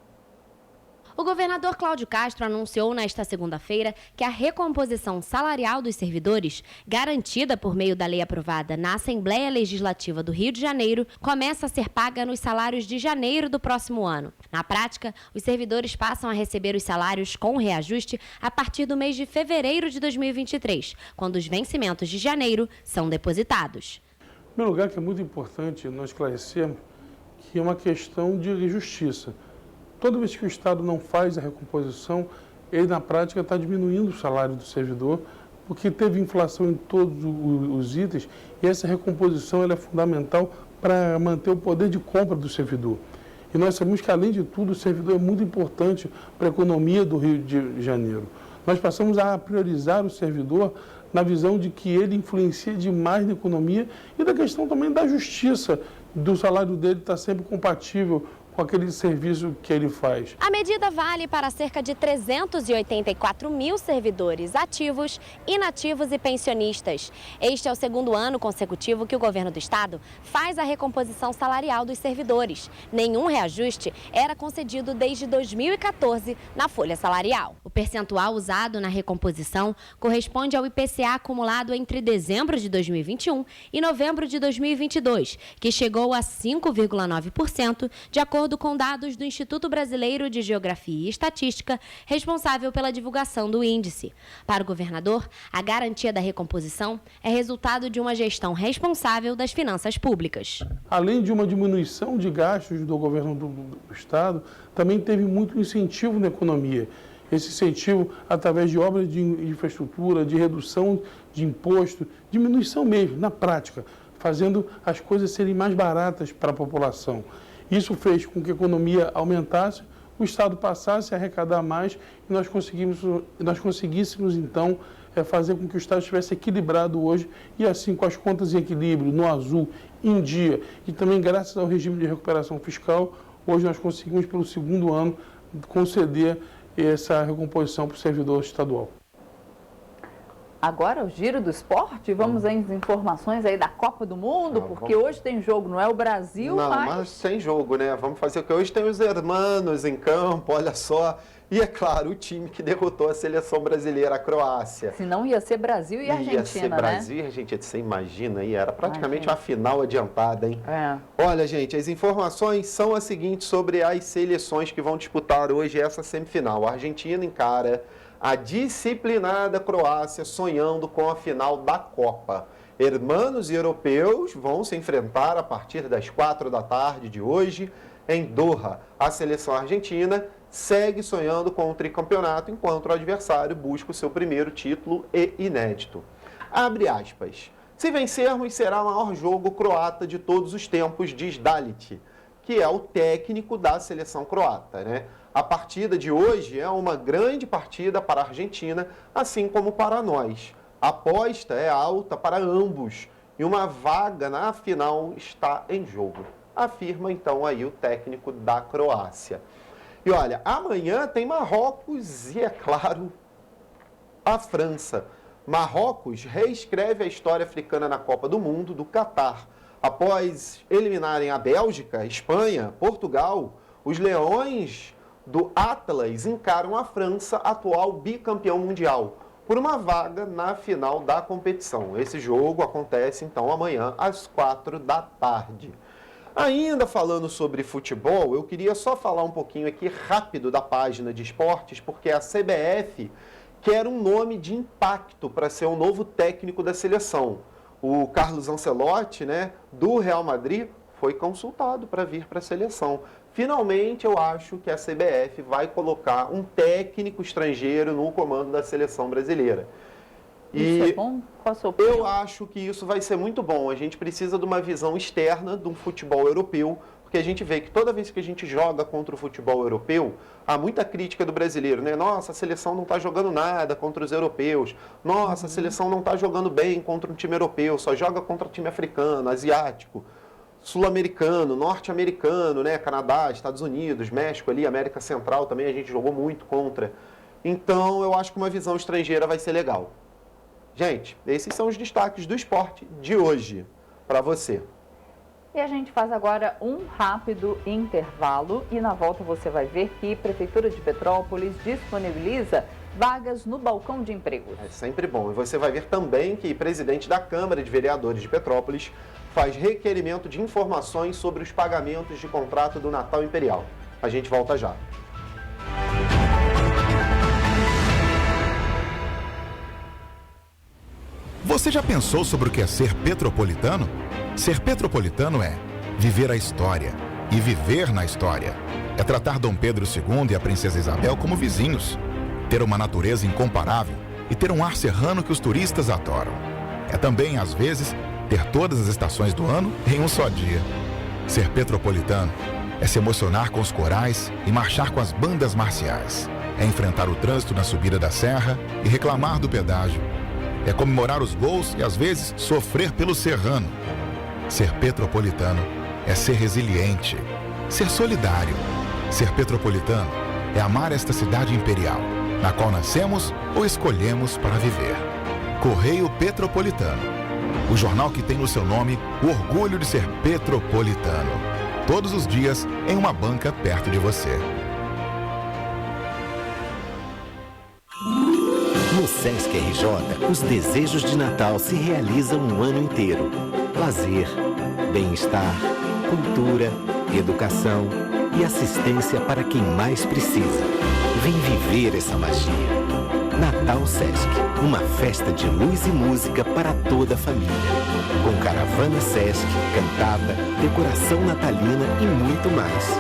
O governador Cláudio Castro anunciou nesta segunda-feira que a recomposição salarial dos servidores, garantida por meio da lei aprovada na Assembleia Legislativa do Rio de Janeiro, começa a ser paga nos salários de janeiro do próximo ano. Na prática, os servidores passam a receber os salários com reajuste a partir do mês de fevereiro de 2023, quando os vencimentos de janeiro são depositados. Em primeiro lugar, que é muito importante nós esclarecermos que é uma questão de justiça. Toda vez que o Estado não faz a recomposição, ele na prática está diminuindo o salário do servidor, porque teve inflação em todos os itens e essa recomposição ela é fundamental para manter o poder de compra do servidor. E nós sabemos que, além de tudo, o servidor é muito importante para a economia do Rio de Janeiro. Nós passamos a priorizar o servidor na visão de que ele influencia demais na economia e da questão também da justiça, do salário dele estar sempre compatível com aquele serviço que ele faz. A medida vale para cerca de 384 mil servidores ativos, inativos e pensionistas. Este é o segundo ano consecutivo que o governo do estado faz a recomposição salarial dos servidores. Nenhum reajuste era concedido desde 2014 na folha salarial. O percentual usado na recomposição corresponde ao IPCA acumulado entre dezembro de 2021 e novembro de 2022, que chegou a 5,9%, de acordo com dados do Instituto Brasileiro de Geografia e Estatística, responsável pela divulgação do índice. Para o governador, a garantia da recomposição é resultado de uma gestão responsável das finanças públicas. Além de uma diminuição de gastos do governo do estado, também teve muito incentivo na economia. Esse incentivo através de obras de infraestrutura, de redução de imposto, diminuição mesmo, na prática, fazendo as coisas serem mais baratas para a população. Isso fez com que a economia aumentasse, o Estado passasse a arrecadar mais e nós conseguíssemos, então, fazer com que o Estado estivesse equilibrado hoje e assim com as contas em equilíbrio, no azul, em dia. E também graças ao regime de recuperação fiscal, hoje nós conseguimos, pelo segundo ano, conceder essa recomposição para o servidor estadual. Agora o giro do esporte, vamos às informações aí da Copa do Mundo, porque hoje tem jogo, não é o Brasil, mas tem jogo, né? Vamos fazer o que hoje tem os hermanos em campo, olha só. E é claro, o time que derrotou a seleção brasileira, a Croácia. Se não ia ser Brasil e Argentina, ia ser Brasil e Argentina, você imagina aí, era praticamente uma final adiantada, hein? É. Olha, gente, as informações são as seguintes sobre as seleções que vão disputar hoje essa semifinal. A Argentina encara a disciplinada Croácia sonhando com a final da Copa. Hermanos e europeus vão se enfrentar a partir das 4 da tarde de hoje em Doha. A seleção argentina segue sonhando com o tricampeonato enquanto o adversário busca o seu primeiro título e inédito. Abre aspas. Se vencermos, será o maior jogo croata de todos os tempos, diz Dalit, que é o técnico da seleção croata, né? A partida de hoje é uma grande partida para a Argentina, assim como para nós. A aposta é alta para ambos e uma vaga na final está em jogo, afirma então aí o técnico da Croácia. E olha, amanhã tem Marrocos e, é claro, a França. Marrocos reescreve a história africana na Copa do Mundo do Catar. Após eliminarem a Bélgica, Espanha, Portugal, os Leões do Atlas encaram a França, atual bicampeão mundial, por uma vaga na final da competição. Esse jogo acontece então amanhã às 4 da tarde. Ainda falando sobre futebol, eu queria só falar um pouquinho aqui rápido da página de esportes, porque a CBF quer um nome de impacto para ser o novo técnico da seleção. O Carlos Ancelotti, né, do Real Madrid, foi consultado para vir para a seleção. Finalmente, eu acho que a CBF vai colocar um técnico estrangeiro no comando da seleção brasileira. Isso é bom? Qual a sua opinião? Eu acho que isso vai ser muito bom. A gente precisa de uma visão externa de um futebol europeu, porque a gente vê que toda vez que a gente joga contra o futebol europeu, há muita crítica do brasileiro, né? Nossa, a seleção não está jogando nada contra os europeus. Nossa, a seleção não está jogando bem contra um time europeu, só joga contra um time africano, asiático. sul-americano, norte-americano, né? Canadá, Estados Unidos, México ali, América Central também a gente jogou muito contra. Então eu acho que uma visão estrangeira vai ser legal. Gente, esses são os destaques do esporte de hoje para você. E a gente faz agora um rápido intervalo e na volta você vai ver que a Prefeitura de Petrópolis disponibiliza vagas no balcão de empregos. É sempre bom. E você vai ver também que o presidente da Câmara de Vereadores de Petrópolis faz requerimento de informações sobre os pagamentos de contrato do Natal Imperial. A gente volta já. Você já pensou sobre o que é ser petropolitano? Ser petropolitano é viver a história e viver na história. É tratar Dom Pedro II e a Princesa Isabel como vizinhos. Ter uma natureza incomparável e ter um ar serrano que os turistas adoram. É também, às vezes, ter todas as estações do ano em um só dia. Ser petropolitano é se emocionar com os corais e marchar com as bandas marciais. É enfrentar o trânsito na subida da serra e reclamar do pedágio. É comemorar os gols e, às vezes, sofrer pelo serrano. Ser petropolitano é ser resiliente, ser solidário. Ser petropolitano é amar esta cidade imperial, na qual nascemos ou escolhemos para viver. Correio Petropolitano, o jornal que tem no seu nome o orgulho de ser petropolitano. Todos os dias em uma banca perto de você. No Sesc RJ, os desejos de Natal se realizam o ano inteiro. Lazer, bem-estar, cultura, educação e assistência para quem mais precisa. Vem viver essa magia. Natal Sesc, uma festa de luz e música para toda a família. Com caravana Sesc, cantata, decoração natalina e muito mais.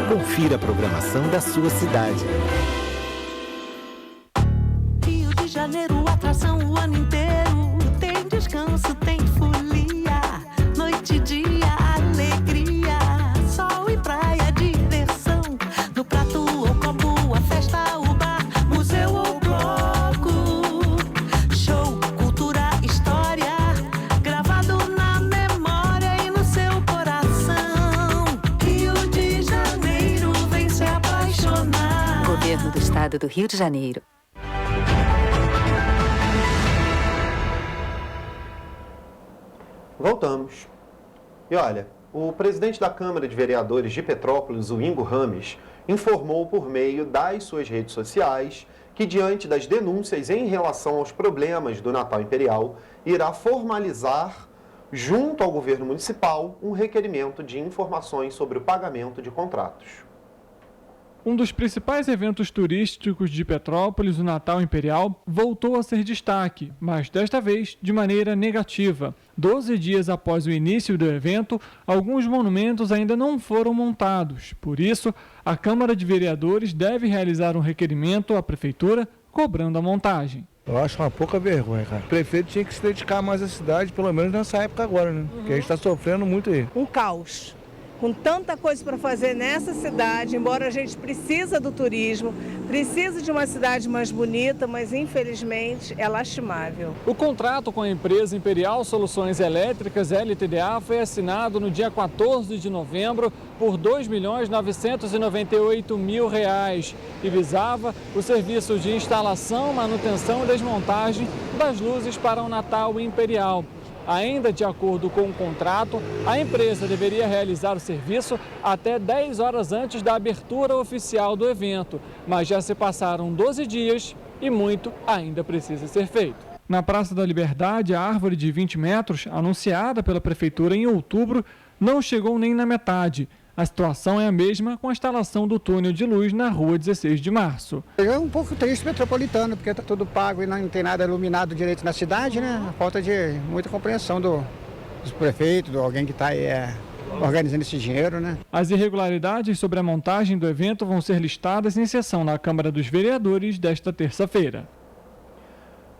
Confira a programação da sua cidade. Rio de Janeiro, atração o ano inteiro. Tem descanso, tem folia. Noite e dia, alegria. Sol e praia, diversão. No prato ou copo, a festa, o bar, museu ou bloco. Show, cultura, história. Gravado na memória e no seu coração. Rio de Janeiro, vem se apaixonar. Governo do Estado do Rio de Janeiro. Voltamos. E olha, o presidente da Câmara de Vereadores de Petrópolis, o Ingo Rames, informou por meio das suas redes sociais que, diante das denúncias em relação aos problemas do Natal Imperial, irá formalizar, junto ao governo municipal, um requerimento de informações sobre o pagamento de contratos. Um dos principais eventos turísticos de Petrópolis, o Natal Imperial, voltou a ser destaque, mas desta vez de maneira negativa. 12 dias após o início do evento, alguns monumentos ainda não foram montados. Por isso, a Câmara de Vereadores deve realizar um requerimento à Prefeitura cobrando a montagem. Eu acho uma pouca vergonha, cara. O prefeito tinha que se dedicar mais à cidade, pelo menos nessa época agora, né? Porque a gente está sofrendo muito aí. Um caos. Com tanta coisa para fazer nessa cidade, embora a gente precisa do turismo, precisa de uma cidade mais bonita, mas infelizmente é lastimável. O contrato com a empresa Imperial Soluções Elétricas, LTDA, foi assinado no dia 14 de novembro por R$ 2.998.000 e visava o serviço de instalação, manutenção e desmontagem das luzes para o Natal Imperial. Ainda de acordo com o contrato, a empresa deveria realizar o serviço até 10 horas antes da abertura oficial do evento, mas já se passaram 12 dias e muito ainda precisa ser feito. Na Praça da Liberdade, a árvore de 20 metros, anunciada pela Prefeitura em outubro, não chegou nem na metade. A situação é a mesma com a instalação do túnel de luz na rua 16 de março. É um pouco triste metropolitano, porque está tudo pago e não tem nada iluminado direito na cidade, né? A falta de muita compreensão dos prefeitos, de alguém que está aí organizando esse dinheiro, né? As irregularidades sobre a montagem do evento vão ser listadas em sessão na Câmara dos Vereadores desta terça-feira.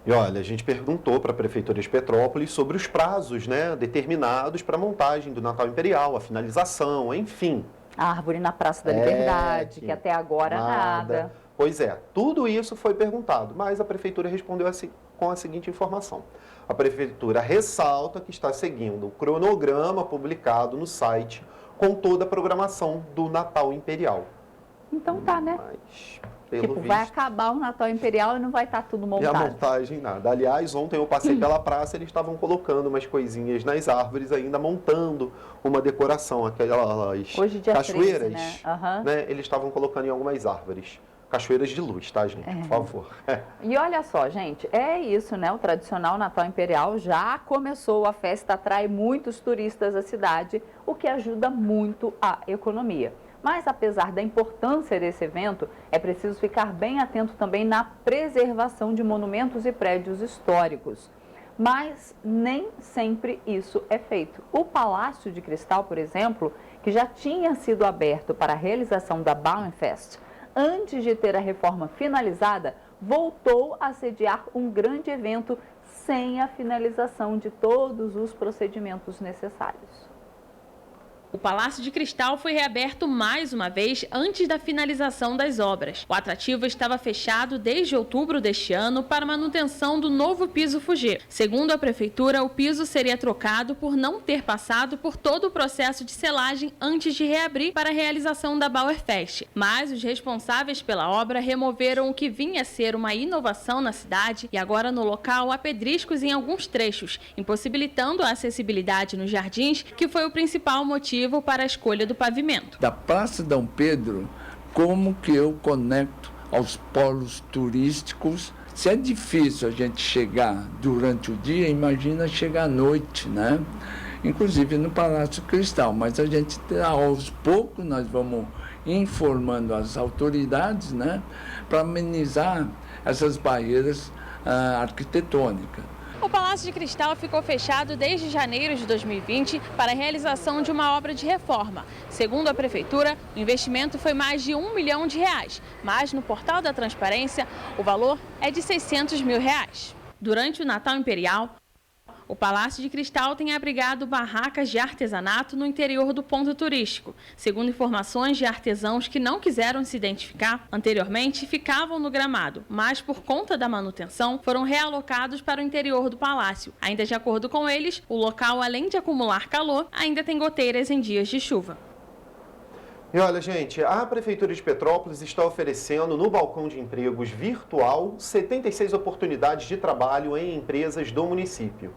E olha, a gente perguntou para a Prefeitura de Petrópolis sobre os prazos, né, determinados para a montagem do Natal Imperial, a finalização, enfim. A árvore na Praça da Liberdade, que até agora nada. Pois é, tudo isso foi perguntado, mas a Prefeitura respondeu assim, com a seguinte informação. A Prefeitura ressalta que está seguindo o cronograma publicado no site com toda a programação do Natal Imperial. Então tá, né? Mas, pelo tipo, visto, vai acabar o Natal Imperial e não vai estar tudo e montado. a montagem nada. Aliás, ontem eu passei pela praça, eles estavam colocando umas coisinhas nas árvores, ainda montando uma decoração, aquelas Hoje, dia cachoeiras, 13, né? né? Eles estavam colocando em algumas árvores. Cachoeiras de luz, tá, gente? Por favor. E olha só, gente, é isso, né? O tradicional Natal Imperial já começou, a festa atrai muitos turistas à cidade, o que ajuda muito a economia. Mas, apesar da importância desse evento, é preciso ficar bem atento também na preservação de monumentos e prédios históricos. Mas nem sempre isso é feito. O Palácio de Cristal, por exemplo, que já tinha sido aberto para a realização da Bauernfest, antes de ter a reforma finalizada, voltou a sediar um grande evento sem a finalização de todos os procedimentos necessários. O Palácio de Cristal foi reaberto mais uma vez antes da finalização das obras. O atrativo estava fechado desde outubro deste ano para manutenção do novo piso Fugir. Segundo a Prefeitura, o piso seria trocado por não ter passado por todo o processo de selagem antes de reabrir para a realização da Bauernfest. Mas os responsáveis pela obra removeram o que vinha a ser uma inovação na cidade e agora no local há pedriscos em alguns trechos, impossibilitando a acessibilidade nos jardins, que foi o principal motivo para a escolha do pavimento. Da Praça Dom Pedro, como que eu conecto aos polos turísticos? Se é difícil a gente chegar durante o dia, imagina chegar à noite, né? Inclusive no Palácio Cristal, mas a gente, aos poucos, nós vamos informando as autoridades, né? Para amenizar essas barreiras arquitetônicas. O Palácio de Cristal ficou fechado desde janeiro de 2020 para a realização de uma obra de reforma. Segundo a Prefeitura, o investimento foi mais de R$1 milhão, mas no portal da Transparência o valor é de R$600 mil. Durante o Natal Imperial, o Palácio de Cristal tem abrigado barracas de artesanato no interior do ponto turístico. Segundo informações de artesãos que não quiseram se identificar, anteriormente ficavam no gramado, mas por conta da manutenção foram realocados para o interior do palácio. Ainda de acordo com eles, o local, além de acumular calor, ainda tem goteiras em dias de chuva. E olha, gente, a Prefeitura de Petrópolis está oferecendo no balcão de empregos virtual 76 oportunidades de trabalho em empresas do município.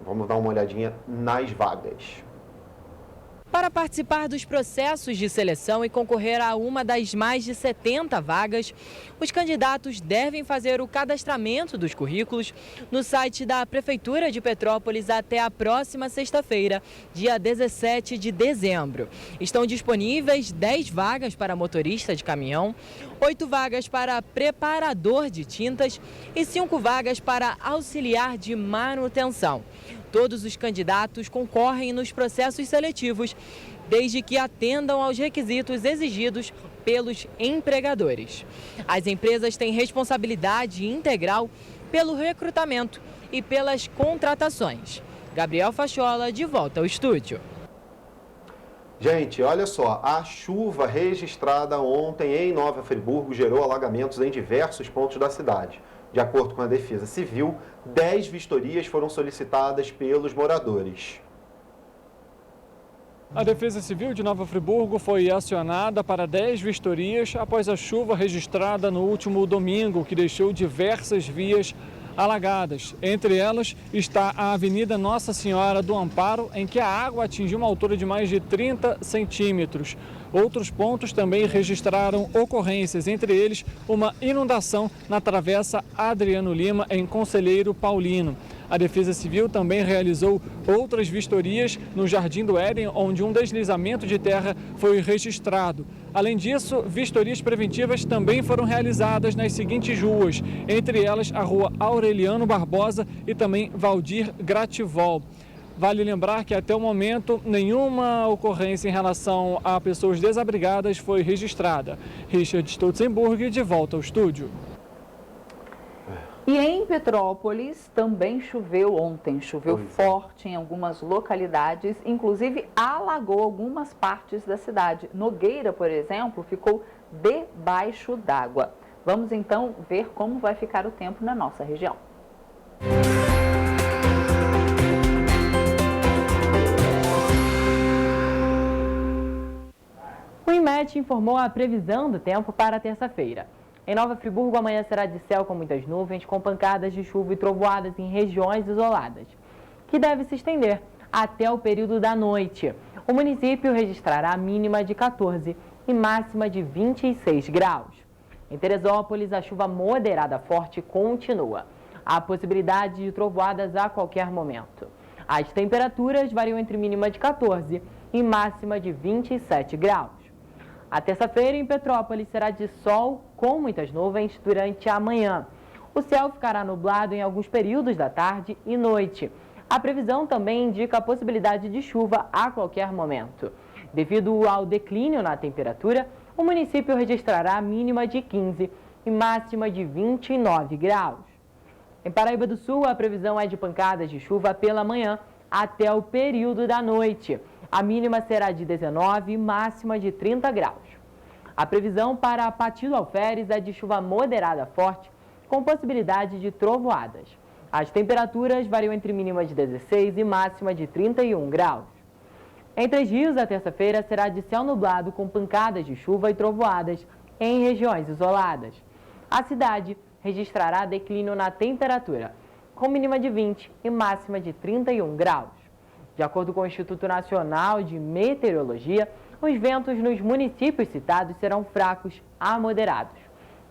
Vamos dar uma olhadinha nas vagas. Para participar dos processos de seleção e concorrer a uma das mais de 70 vagas, os candidatos devem fazer o cadastramento dos currículos no site da Prefeitura de Petrópolis até a próxima sexta-feira, dia 17 de dezembro. Estão disponíveis 10 vagas para motorista de caminhão, 8 vagas para preparador de tintas e 5 vagas para auxiliar de manutenção. Todos os candidatos concorrem nos processos seletivos, desde que atendam aos requisitos exigidos pelos empregadores. As empresas têm responsabilidade integral pelo recrutamento e pelas contratações. Gabriel Fachola, de volta ao estúdio. Gente, olha só, a chuva registrada ontem em Nova Friburgo gerou alagamentos em diversos pontos da cidade. De acordo com a Defesa Civil, 10 vistorias foram solicitadas pelos moradores. A Defesa Civil de Nova Friburgo foi acionada para 10 vistorias após a chuva registrada no último domingo, que deixou diversas vias alagadas. Entre elas está a Avenida Nossa Senhora do Amparo, em que a água atingiu uma altura de mais de 30 centímetros. Outros pontos também registraram ocorrências, entre eles uma inundação na Travessa Adriano Lima, em Conselheiro Paulino. A Defesa Civil também realizou outras vistorias no Jardim do Éden, onde um deslizamento de terra foi registrado. Além disso, vistorias preventivas também foram realizadas nas seguintes ruas, entre elas a Rua Aureliano Barbosa e também Valdir Grativol. Vale lembrar que até o momento nenhuma ocorrência em relação a pessoas desabrigadas foi registrada. Richard Stolzenburg, de volta ao estúdio. E em Petrópolis também choveu ontem, choveu forte em algumas localidades, inclusive alagou algumas partes da cidade. Nogueira, por exemplo, ficou debaixo d'água. Vamos então ver como vai ficar o tempo na nossa região. O INMET informou a previsão do tempo para terça-feira. Em Nova Friburgo, amanhã será de céu com muitas nuvens, com pancadas de chuva e trovoadas em regiões isoladas, que deve se estender até o período da noite. O município registrará a mínima de 14 e máxima de 26 graus. Em Teresópolis, a chuva moderada forte continua. Há possibilidade de trovoadas a qualquer momento. As temperaturas variam entre mínima de 14 e máxima de 27 graus. A terça-feira em Petrópolis será de sol com muitas nuvens durante a manhã. O céu ficará nublado em alguns períodos da tarde e noite. A previsão também indica a possibilidade de chuva a qualquer momento. Devido ao declínio na temperatura, o município registrará a mínima de 15 e máxima de 29 graus. Em Paraíba do Sul, a previsão é de pancadas de chuva pela manhã até o período da noite. A mínima será de 19 e máxima de 30 graus. A previsão para Pati do Alferes é de chuva moderada forte, com possibilidade de trovoadas. As temperaturas variam entre mínima de 16 e máxima de 31 graus. Em Três Rios, a terça-feira será de céu nublado com pancadas de chuva e trovoadas em regiões isoladas. A cidade registrará declínio na temperatura, com mínima de 20 e máxima de 31 graus. De acordo com o Instituto Nacional de Meteorologia, os ventos nos municípios citados serão fracos a moderados.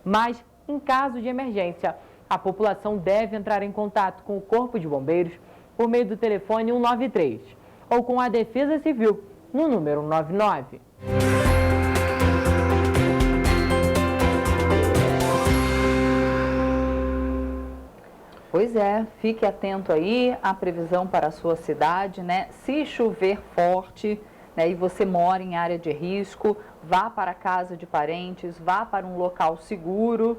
Mas, em caso de emergência, a população deve entrar em contato com o Corpo de Bombeiros por meio do telefone 193 ou com a Defesa Civil no número 199. Pois é, fique atento aí à previsão para a sua cidade, né? Se chover forte, né, e você mora em área de risco, vá para a casa de parentes, vá para um local seguro.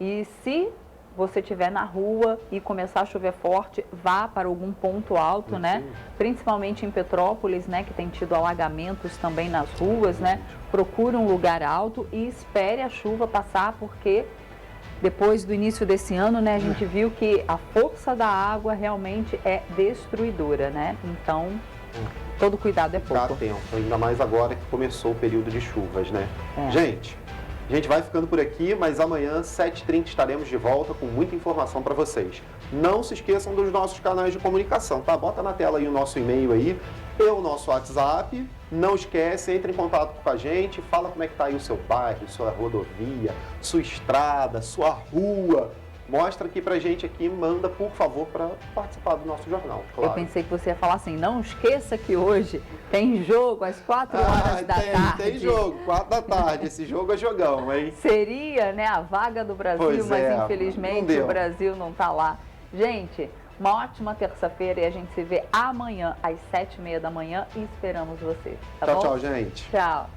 E se você estiver na rua e começar a chover forte, vá para algum ponto alto, né? Principalmente em Petrópolis, né, que tem tido alagamentos também nas ruas, né? Procure um lugar alto e espere a chuva passar, porque depois do início desse ano, né, a gente viu que a força da água realmente é destruidora, né? Então, todo cuidado é pouco. Ficar atento, ainda mais agora que começou o período de chuvas, né? Gente, a gente vai ficando por aqui, mas amanhã, 7h30, estaremos de volta com muita informação para vocês. Não se esqueçam dos nossos canais de comunicação, tá? Bota na tela aí o nosso e-mail aí, e o nosso WhatsApp. Não esquece, entre em contato com a gente, fala como é que tá aí o seu bairro, sua rodovia, sua estrada, sua rua. Mostra aqui pra gente aqui, manda, por favor, para participar do nosso jornal, claro. Eu pensei que você ia falar assim, não esqueça que hoje tem jogo às 4 horas da tarde. Tem jogo, 4 da tarde, esse jogo é jogão, hein? Seria, né, a vaga do Brasil, mas infelizmente o Brasil não tá lá. Gente, uma ótima terça-feira e a gente se vê amanhã às 7h30 da manhã e esperamos vocês, tá bom? Tchau, gente. Tchau.